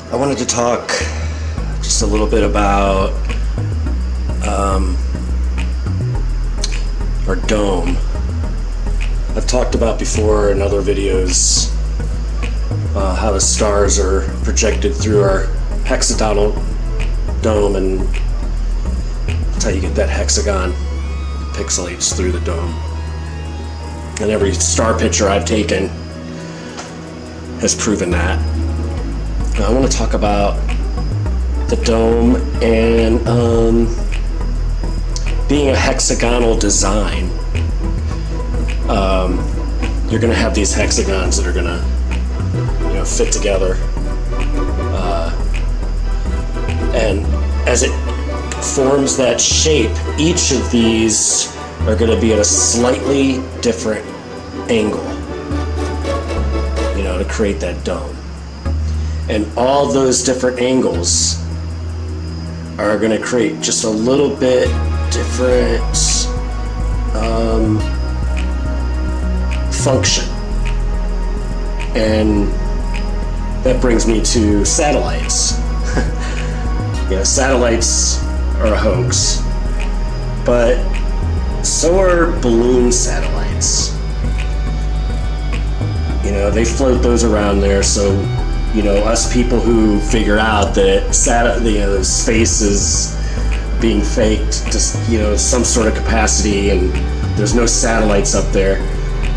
I wanted to talk just a little bit about our dome. I've talked about before in other videos how the stars are projected through our hexagonal dome, and that's how you get that hexagon. It pixelates through the dome. And every star picture I've taken has proven that. I want to talk about the dome and being a hexagonal design. You're going to have these hexagons that are going to, fit together, and as it forms that shape, each of these are going to be at a slightly different angle, to create that dome. And all those different angles are going to create just a little bit different function. And that brings me to satellites. Satellites are a hoax, but so are balloon satellites. They float those around there, so us people who figure out that space is being faked to some sort of capacity and there's no satellites up there,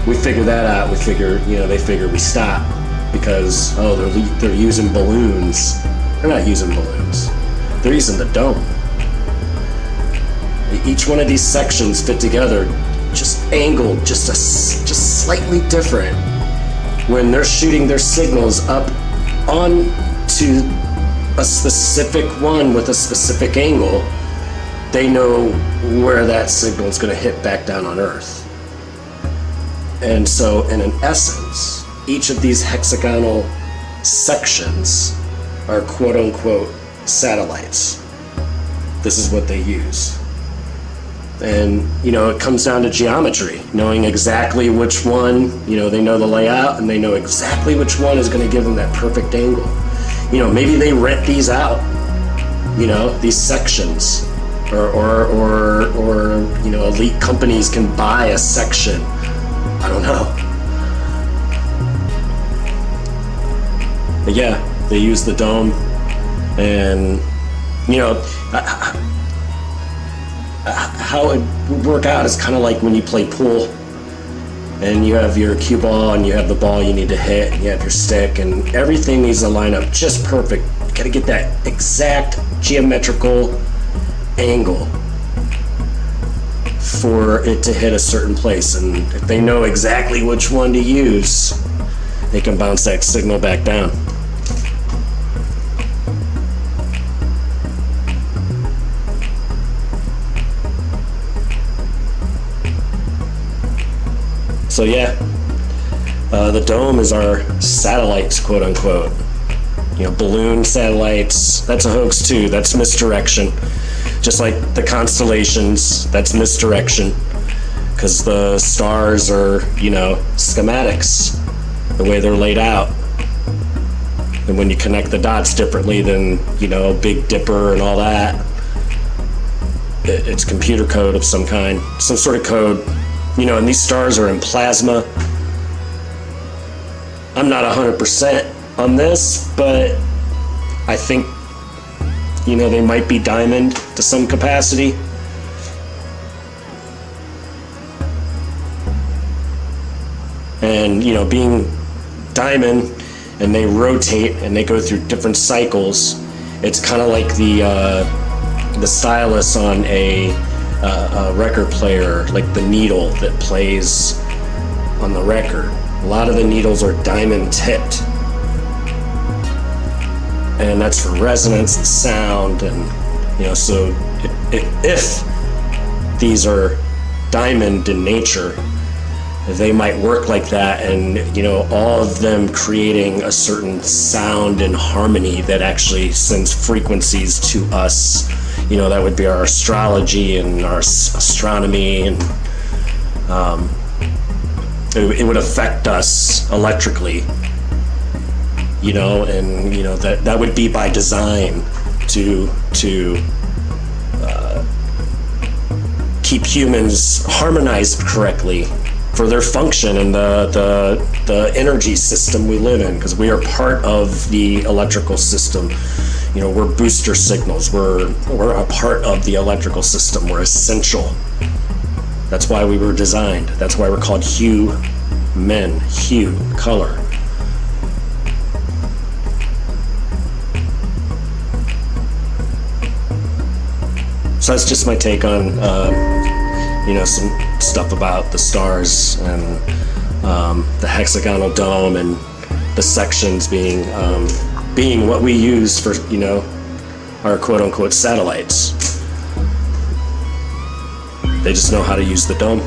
we figure that out. We figure they figure we stop because they're using balloons. They're not using balloons. They're using the dome. Each one of these sections fit together, just angled, just slightly different. When they're shooting their signals up onto a specific one with a specific angle, they know where that signal is going to hit back down on Earth. And so, in essence, each of these hexagonal sections are quote-unquote satellites. This is what they use. And, it comes down to geometry, knowing exactly which one, they know the layout and they know exactly which one is going to give them that perfect angle. Maybe they rent these out, these sections, or elite companies can buy a section. I don't know. But yeah, they use the dome, and, how it would work out is kind of like when you play pool and you have your cue ball and you have the ball you need to hit and you have your stick and everything needs to line up just perfect. You gotta get that exact geometrical angle for it to hit a certain place, and if they know exactly which one to use, they can bounce that signal back down. So yeah, the dome is our satellites, quote unquote. Balloon satellites, that's a hoax too. That's misdirection. Just like the constellations, that's misdirection. Because the stars are, schematics, the way they're laid out. And when you connect the dots differently than, Big Dipper and all that, it's computer code of some kind, some sort of code. And these stars are in plasma. I'm not 100% on this, but I think, they might be diamond to some capacity. And, being diamond, and they rotate and they go through different cycles, it's kind of like the stylus on a record player, like the needle that plays on the record. A lot of the needles are diamond tipped, and that's for resonance and sound, and so if these are diamond in nature, they might work like that, and all of them creating a certain sound and harmony that actually sends frequencies to us. That would be our astrology and our astronomy, and it would affect us electrically you know, and you know that would be by design to keep humans harmonized correctly for their function in the energy system we live in, because we are part of the electrical system. You know, we're booster signals. We're a part of the electrical system. We're essential. That's why we were designed. That's why we're called men. Hue, color. So that's just my take on, you know, some stuff about the stars and the hexagonal dome and the sections being what we use for, you know, our quote-unquote satellites. They just know how to use the dome.